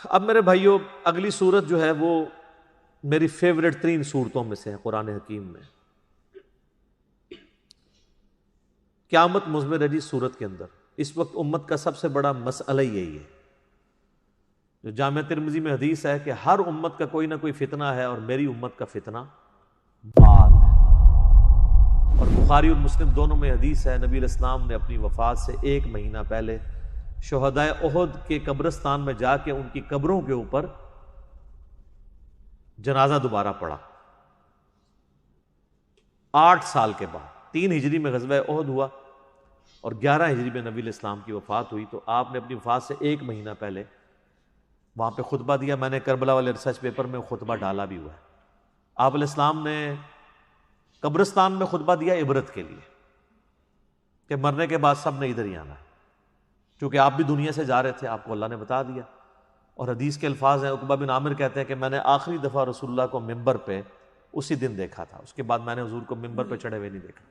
اب میرے بھائیوں، اگلی سورت جو ہے وہ میری فیوریٹ ترین سورتوں میں سے ہے قرآن حکیم میں. قیامت مضمر ہے جی سورت کے اندر. اس وقت امت کا سب سے بڑا مسئلہ یہی ہے. جو جامع ترمذی میں حدیث ہے کہ ہر امت کا کوئی نہ کوئی فتنہ ہے اور میری امت کا فتنہ مال ہے. اور بخاری اور مسلم دونوں میں حدیث ہے، نبی علیہ السلام نے اپنی وفات سے 1 مہینہ پہلے شہدائے احد کے قبرستان میں جا کے ان کی قبروں کے اوپر جنازہ دوبارہ پڑھا. 8 سال کے بعد 3 ہجری میں غزوہ احد ہوا اور 11 ہجری میں نبی علیہ السلام کی وفات ہوئی. تو آپ نے اپنی وفات سے 1 مہینہ پہلے وہاں پہ خطبہ دیا. میں نے کربلا والے ریسرچ پیپر میں خطبہ ڈالا بھی ہوا ہے. آپ علیہ السلام نے قبرستان میں خطبہ دیا عبرت کے لیے کہ مرنے کے بعد سب نے ادھر ہی آنا ہے، کیونکہ آپ بھی دنیا سے جا رہے تھے، آپ کو اللہ نے بتا دیا. اور حدیث کے الفاظ ہیں، عقبہ بن عامر کہتے ہیں کہ میں نے آخری دفعہ رسول اللہ کو ممبر پہ اسی دن دیکھا تھا، اس کے بعد میں نے حضور کو ممبر پہ چڑھے ہوئے نہیں دیکھا.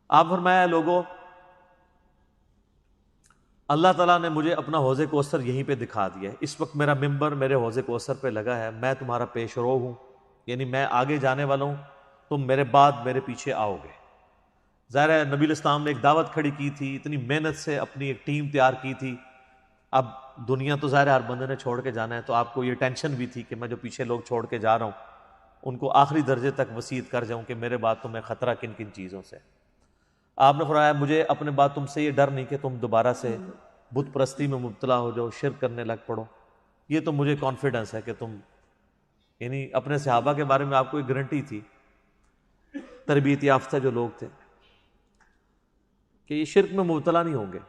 آپ فرمایا لوگوں، اللہ تعالیٰ نے مجھے اپنا حوض کوثر یہیں پہ دکھا دیا ہے. اس وقت میرا ممبر میرے حوض کوثر پہ لگا ہے. میں تمہارا پیش رو ہوں، یعنی میں آگے جانے والا ہوں، تم میرے بعد میرے پیچھے آؤ گے. ظاہر ہے نبی علیہ السلام نے ایک دعوت کھڑی کی تھی، اتنی محنت سے اپنی ایک ٹیم تیار کی تھی. اب دنیا تو ظاہر ہر بندے نے چھوڑ کے جانا ہے، تو آپ کو یہ ٹینشن بھی تھی کہ میں جو پیچھے لوگ چھوڑ کے جا رہا ہوں ان کو آخری درجے تک وصیت کر جاؤں کہ میرے بعد تمہیں خطرہ کن کن چیزوں سے. آپ نے فرمایا مجھے اپنے بعد تم سے یہ ڈر نہیں کہ تم دوبارہ سے بت پرستی میں مبتلا ہو جاؤ، شرک کرنے لگ پڑو. یہ تو مجھے کانفیڈنس ہے کہ تم، یعنی اپنے صحابہ کے بارے میں آپ کو ایک گارنٹی تھی، تربیت یافتہ جو لوگ تھے، کہ یہ شرک میں مبتلا نہیں ہوں گے.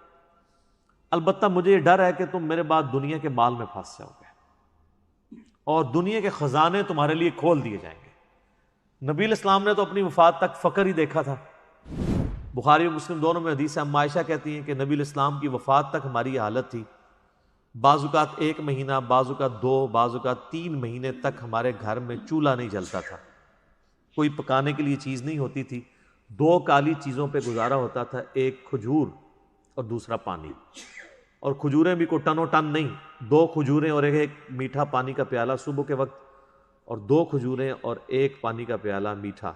البتہ مجھے یہ ڈر ہے کہ تم میرے بعد دنیا کے مال میں پھنس جاؤ گے اور دنیا کے خزانے تمہارے لیے کھول دیے جائیں گے. نبی علیہ السلام نے تو اپنی وفات تک فقر ہی دیکھا تھا. بخاری اور مسلم دونوں میں حدیث ہے، ام عائشہ کہتی ہیں کہ نبی علیہ السلام کی وفات تک ہماری یہ حالت تھی، بعض اوقات 1 مہینہ، بعض اوقات 2، بعض اوقات 3 مہینے تک ہمارے گھر میں چولہا نہیں جلتا تھا، کوئی پکانے کے لیے چیز نہیں ہوتی تھی. 2 کالی چیزوں پہ گزارا ہوتا تھا، ایک کھجور اور دوسرا پانی. اور کھجوریں بھی کوئی ٹنوں ٹن نہیں، 2 کھجوریں اور ایک میٹھا پانی کا پیالہ صبح کے وقت، اور 2 کھجوریں اور ایک پانی کا پیالہ میٹھا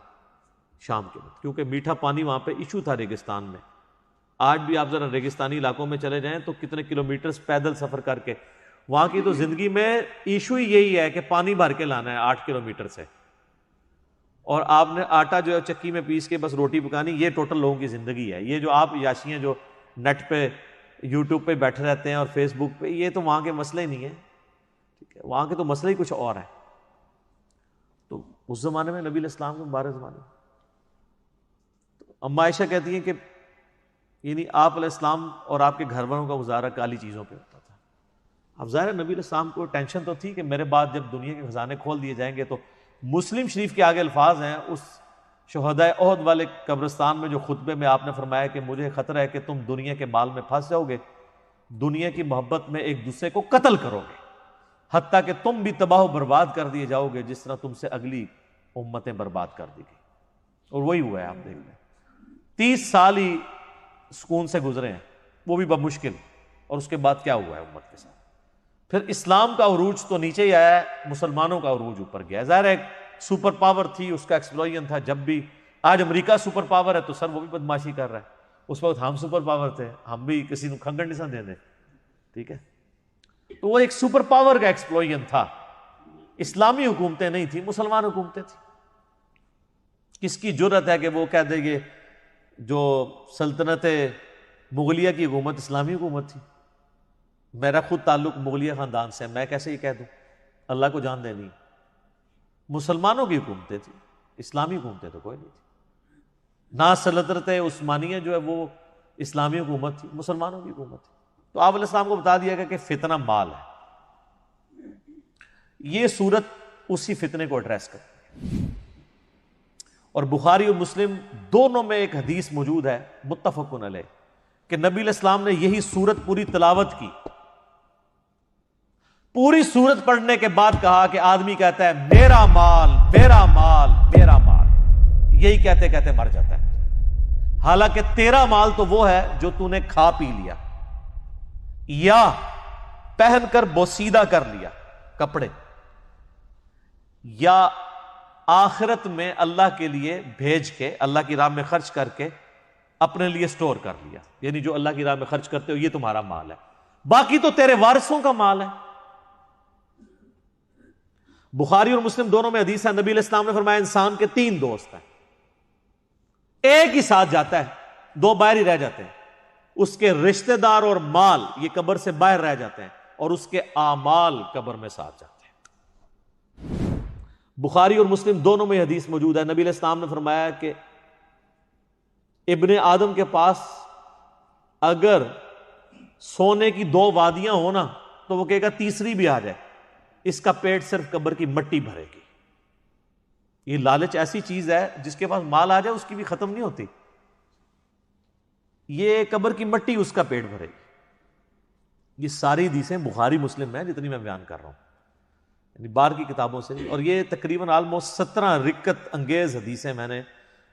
شام کے وقت، کیونکہ میٹھا پانی وہاں پہ ایشو تھا ریگستان میں. آج بھی آپ ذرا ریگستانی علاقوں میں چلے جائیں تو کتنے کلومیٹرز پیدل سفر کر کے، وہاں کی تو زندگی میں ایشو ہی یہی ہے کہ پانی بھر کے لانا ہے 8 کلومیٹر سے، اور آپ نے آٹا جو ہے چکی میں پیس کے بس روٹی پکانی. یہ ٹوٹل لوگوں کی زندگی ہے. یہ جو آپ یاشیاں جو نیٹ پہ یوٹیوب پہ بیٹھے رہتے ہیں اور فیس بک پہ، یہ تو وہاں کے مسئلے نہیں ہیں، ٹھیک ہے، وہاں کے تو مسئلے ہی کچھ اور ہیں. تو اس زمانے میں نبی علیہ السلام کے مبارک زمانے میں اما عائشہ کہتی ہیں کہ یعنی آپ علیہ السلام اور آپ کے گھر والوں کا گزارا کالی چیزوں پہ ہوتا تھا. اب ظاہر نبی علیہ السلام کو ٹینشن تو تھی کہ میرے بعد جب دنیا کے خزانے کھول دیے جائیں گے. تو مسلم شریف کے آگے الفاظ ہیں اس شہدائے احد والے قبرستان میں جو خطبے میں آپ نے فرمایا کہ مجھے خطرہ ہے کہ تم دنیا کے مال میں پھنس جاؤ گے، دنیا کی محبت میں ایک دوسرے کو قتل کرو گے، حتیٰ کہ تم بھی تباہ و برباد کر دیے جاؤ گے جس طرح تم سے اگلی امتیں برباد کر دی گئی. اور وہی ہوا ہے. آپ دیکھ لیں 30 سال ہی سکون سے گزرے ہیں، وہ بھی بمشکل. اور اس کے بعد کیا ہوا ہے امت کے ساتھ؟ پھر اسلام کا عروج تو نیچے ہی آیا ہے، مسلمانوں کا عروج اوپر گیا ہے. ظاہر ہے سپر پاور تھی، اس کا ایکسپلوژن تھا. جب بھی آج امریکہ سپر پاور ہے تو سر وہ بھی بدماشی کر رہا ہے. اس وقت ہم سپر پاور تھے، ہم بھی کسی کو کھنگڑ نہیں سن دیں، ٹھیک ہے. تو وہ ایک سپر پاور کا ایکسپلوژن تھا. اسلامی حکومتیں نہیں تھیں، مسلمان حکومتیں تھیں. کس کی جرت ہے کہ وہ کہہ دے گے جو سلطنت مغلیہ کی حکومت اسلامی حکومت تھی؟ میرا خود تعلق مغلیہ خاندان سے ہے، میں کیسے یہ کہہ دوں؟ اللہ کو جان دینی. مسلمانوں کی حکومتیں تھیں، اسلامی حکومتیں تو کوئی نہیں تھی. نہ سلطنت عثمانیہ جو ہے وہ اسلامی حکومت تھی، مسلمانوں کی حکومت تھی. تو آپ علیہ السلام کو بتا دیا گیا کہ فتنہ مال ہے. یہ صورت اسی فتنے کو ایڈریس کرتی ہے. اور بخاری اور مسلم دونوں میں ایک حدیث موجود ہے متفق علیہ کہ نبی علیہ السلام نے یہی صورت پوری تلاوت کی. پوری صورت پڑھنے کے بعد کہا کہ آدمی کہتا ہے میرا مال میرا مال میرا مال، یہی کہتے کہتے مر جاتا ہے. حالانکہ تیرا مال تو وہ ہے جو تو نے کھا پی لیا، یا پہن کر بوسیدہ کر لیا کپڑے، یا آخرت میں اللہ کے لیے بھیج کے، اللہ کی راہ میں خرچ کر کے اپنے لیے سٹور کر لیا، یعنی جو اللہ کی راہ میں خرچ کرتے ہو یہ تمہارا مال ہے، باقی تو تیرے وارثوں کا مال ہے۔ بخاری اور مسلم دونوں میں حدیث ہے، نبی علیہ السلام نے فرمایا انسان کے 3 دوست ہیں، ایک ہی ساتھ جاتا ہے، 2 باہر ہی رہ جاتے ہیں، اس کے رشتہ دار اور مال یہ قبر سے باہر رہ جاتے ہیں، اور اس کے اعمال قبر میں ساتھ جاتے ہیں۔ بخاری اور مسلم دونوں میں حدیث موجود ہے، نبی علیہ السلام نے فرمایا کہ ابن آدم کے پاس اگر سونے کی 2 وادیاں ہونا تو وہ کہے گا تیسری بھی آ جائے، اس کا پیٹ صرف قبر کی مٹی بھرے گی۔ یہ لالچ ایسی چیز ہے جس کے پاس مال آ جائے اس کی بھی ختم نہیں ہوتی، یہ قبر کی مٹی اس کا پیٹ بھرے گی۔ یہ ساری حدیثیں بخاری مسلم میں جتنی میں بیان کر رہا ہوں، یعنی باہر کی کتابوں سے، اور یہ تقریباً آلموسٹ 17 رکت انگیز حدیثیں میں نے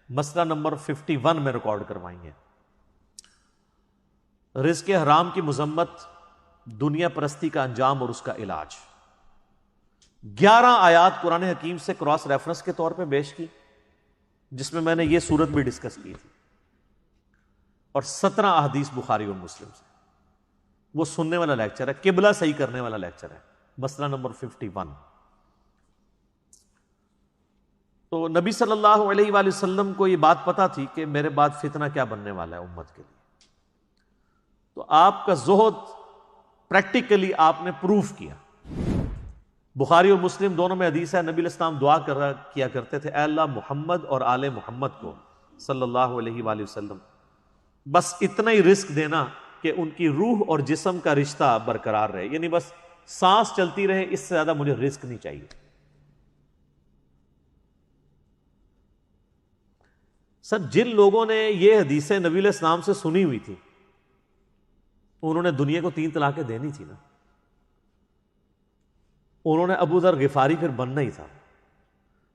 مسئلہ نمبر 51 میں ریکارڈ کروائی ہیں۔ رزق حرام کی مذمت، دنیا پرستی کا انجام اور اس کا علاج، 11 آیات قرآن حکیم سے کراس ریفرنس کے طور پہ پیش کی، جس میں نے یہ صورت بھی ڈسکس کی تھی، اور 17 احادیث بخاری اور مسلم سے۔ وہ سننے والا لیکچر ہے، قبلہ صحیح کرنے والا لیکچر ہے، مسئلہ نمبر 51۔ تو نبی صلی اللہ علیہ وآلہ وسلم کو یہ بات پتا تھی کہ میرے بعد فتنہ کیا بننے والا ہے امت کے لیے، تو آپ کا زہد پریکٹیکلی آپ نے پروف کیا۔ بخاری اور مسلم دونوں میں حدیث ہے، نبی علیہ السلام دعا کیا کرتے تھے، اے اللہ محمد اور آل محمد کو صلی اللہ علیہ وآلہ وسلم بس اتنا ہی رزق دینا کہ ان کی روح اور جسم کا رشتہ برقرار رہے، یعنی بس سانس چلتی رہے، اس سے زیادہ مجھے رزق نہیں چاہیے۔ سر جن لوگوں نے یہ حدیثیں نبی علیہ السلام سے سنی ہوئی تھی انہوں نے دنیا کو 3 طلاقیں دینی تھی نا، انہوں نے ابو ذر غفاری پھر بننا ہی تھا۔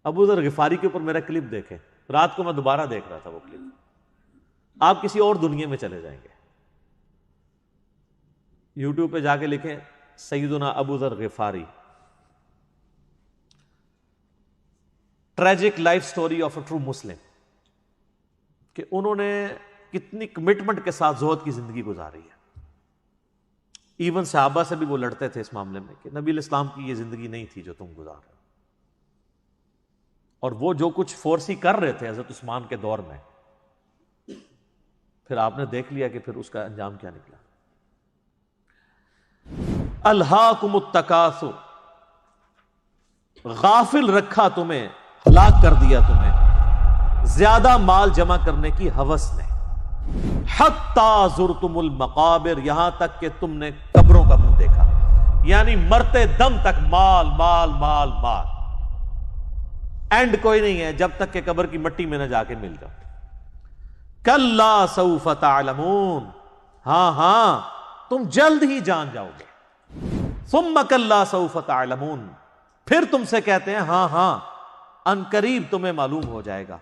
ابو ذر غفاری کے اوپر میرا کلپ دیکھیں، رات کو میں دوبارہ دیکھ رہا تھا وہ کلپ، آپ کسی اور دنیا میں چلے جائیں گے۔ یوٹیوب پہ جا کے لکھیں سیدنا Abu Zar Ghifari, tragic life story of a true Muslim, کہ انہوں نے کتنی کمٹمنٹ کے ساتھ زہد کی زندگی گزاری ہے۔ ایون صحابہ سے بھی وہ لڑتے تھے اس معاملے میں کہ نبی علیہ السلام کی یہ زندگی نہیں تھی جو تم گزار رہے ہو، اور وہ جو کچھ فورسی کر رہے تھے حضرت عثمان کے دور میں، پھر آپ نے دیکھ لیا کہ پھر اس کا انجام کیا نکلا۔ الہاکم التکاثر، غافل رکھا تمہیں، ہلاک کر دیا تمہیں زیادہ مال جمع کرنے کی ہوس نے، حتی زرتم المقابر، یہاں تک کہ تم نے قبروں کا منہ دیکھا، یعنی مرتے دم تک مال مال مال مال، اینڈ کوئی نہیں ہے جب تک کہ قبر کی مٹی میں نہ جا کے مل جاؤ۔ کلا سوف تعلمون، ہاں ہاں تم جلد ہی جان جاؤ گے۔ ثم کلا سوف تعلمون، پھر تم سے کہتے ہیں ہاں ہاں ان قریب تمہیں معلوم ہو جائے گا۔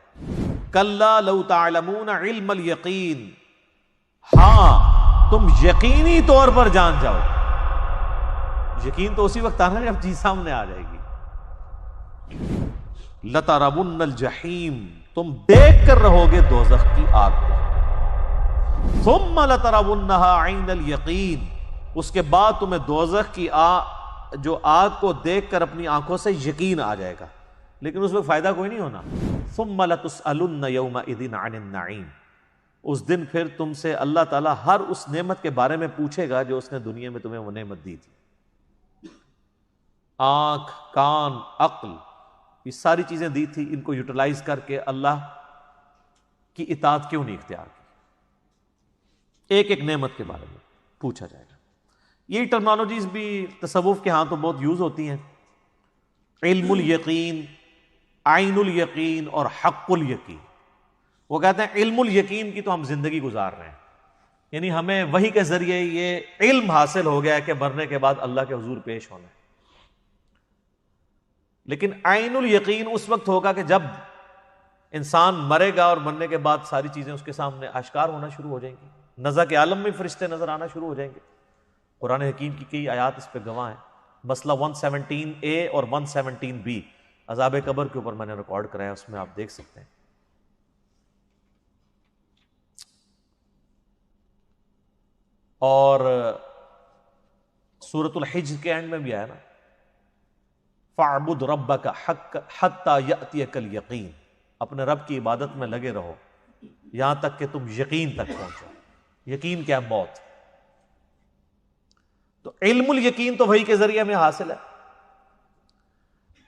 کلا لو تعلمون علم الیقین، ہاں تم یقینی طور پر جان جاؤ۔ یقین تو اسی وقت آنا جب چیز سامنے آ جائے گی۔ لترون الجحیم، تم دیکھ کر رہو گے دوزخ کی آگ کو۔ ثم لترونها عین الیقین، اس کے بعد تمہیں دوزخ کی جو آگ کو دیکھ کر اپنی آنکھوں سے یقین آ جائے گا، لیکن اس وقت فائدہ کوئی نہیں ہونا۔ ثم لتسألن یومئذ عن النعیم، اس دن پھر تم سے اللہ تعالیٰ ہر اس نعمت کے بارے میں پوچھے گا جو اس نے دنیا میں تمہیں وہ نعمت دی تھی۔ آنکھ، کان، عقل، یہ ساری چیزیں دی تھی، ان کو یوٹیلائز کر کے اللہ کی اطاعت کیوں نہیں اختیار کی؟ ایک ایک نعمت کے بارے میں پوچھا جائے گا۔ یہی ٹرمنالوجیز بھی تصوف کے ہاں تو بہت یوز ہوتی ہیں، علم الیقین، عین الیقین اور حق الیقین۔ وہ کہتے ہیں علم الیقین کی تو ہم زندگی گزار رہے ہیں، یعنی ہمیں وحی کے ذریعے یہ علم حاصل ہو گیا ہے کہ مرنے کے بعد اللہ کے حضور پیش ہونا ہے، لیکن عین الیقین اس وقت ہوگا کہ جب انسان مرے گا اور مرنے کے بعد ساری چیزیں اس کے سامنے آشکار ہونا شروع ہو جائیں گی، نزع کے عالم میں فرشتے نظر آنا شروع ہو جائیں گے، قرآن حکیم کی کئی آیات اس پہ گواہ ہیں. مسئلہ 117A اور 117B عذاب قبر کے اوپر میں نے ریکارڈ کرایا، اس میں آپ دیکھ سکتے ہیں. اور سورۃ الحجر کے اینڈ میں بھی آیا نا، فَاعْبُدْ رَبَّكَ حَتَّى يَأْتِيَكَ الْيَقِينُ، اپنے رب کی عبادت میں لگے رہو یہاں تک کہ تم یقین تک پہنچو. یقین کیا؟ موت. تو علم الیقین تو وحی کے ذریعے میں حاصل ہے.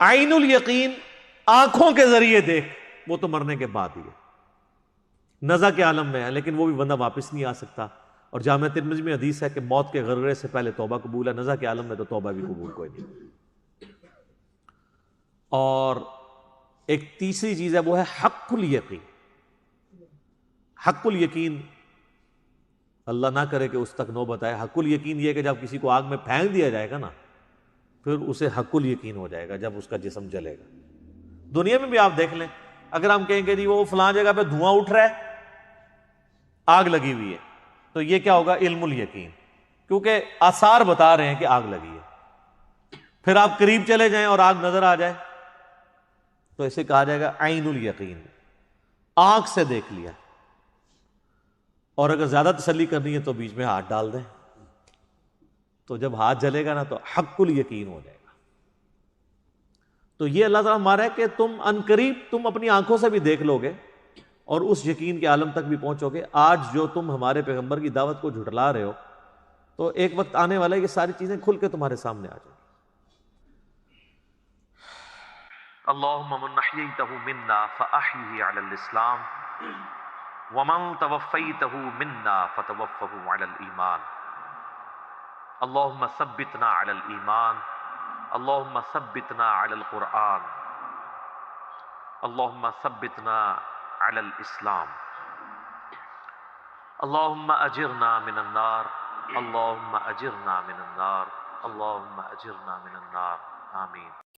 عین الیقین آنکھوں کے ذریعے دیکھ، وہ تو مرنے کے بعد ہی ہے، نزع کے عالم میں ہے، لیکن وہ بھی بندہ واپس نہیں آ سکتا. اور جامع ترمذی میں حدیث ہے کہ موت کے غرغرے سے پہلے توبہ قبول ہے، نزع کے عالم میں تو توبہ بھی قبول کوئی نہیں. اور ایک تیسری چیز ہے، وہ ہے حق الیقین. حق الیقین اللہ نہ کرے کہ اس تک نوبت آئے. حق الیقین یہ کہ جب کسی کو آگ میں پھینک دیا جائے گا نا، پھر اسے حق الیقین ہو جائے گا جب اس کا جسم جلے گا. دنیا میں بھی آپ دیکھ لیں، اگر ہم کہیں گے جی وہ فلاں جگہ پہ دھواں اٹھ رہا ہے، آگ لگی ہوئی ہے، تو یہ کیا ہوگا؟ علم الیقین، کیونکہ آثار بتا رہے ہیں کہ آگ لگی ہے. پھر آپ قریب چلے جائیں اور آگ نظر آ جائے تو اسے کہا جائے گا عین الیقین، آنکھ سے دیکھ لیا. اور اگر زیادہ تسلی کرنی ہے تو بیچ میں ہاتھ ڈال دیں، تو جب ہاتھ جلے گا نا تو حق الیقین ہو جائے گا. تو یہ اللہ تعالیٰ ہمارا ہے کہ تم عنقریب تم اپنی آنکھوں سے بھی دیکھ لو گے اور اس یقین کے عالم تک بھی پہنچو گے. آج جو تم ہمارے پیغمبر کی دعوت کو جھٹلا رہے ہو، تو ایک وقت آنے والا ہے یہ ساری چیزیں کھل کے تمہارے سامنے آ جائیں. اللہم من احییتہ منا فاحیہ علی الاسلام ومن توفیتہ منا فتوفہ علی الایمان. اللہم ثبتنا علی الایمان، اللہم ثبتنا علی القرآن، اللہم ثبتنا علی الاسلام. اللہم اجرنا من النار، اللہم اجرنا من النار، اللہم اجرنا من النار. آمین.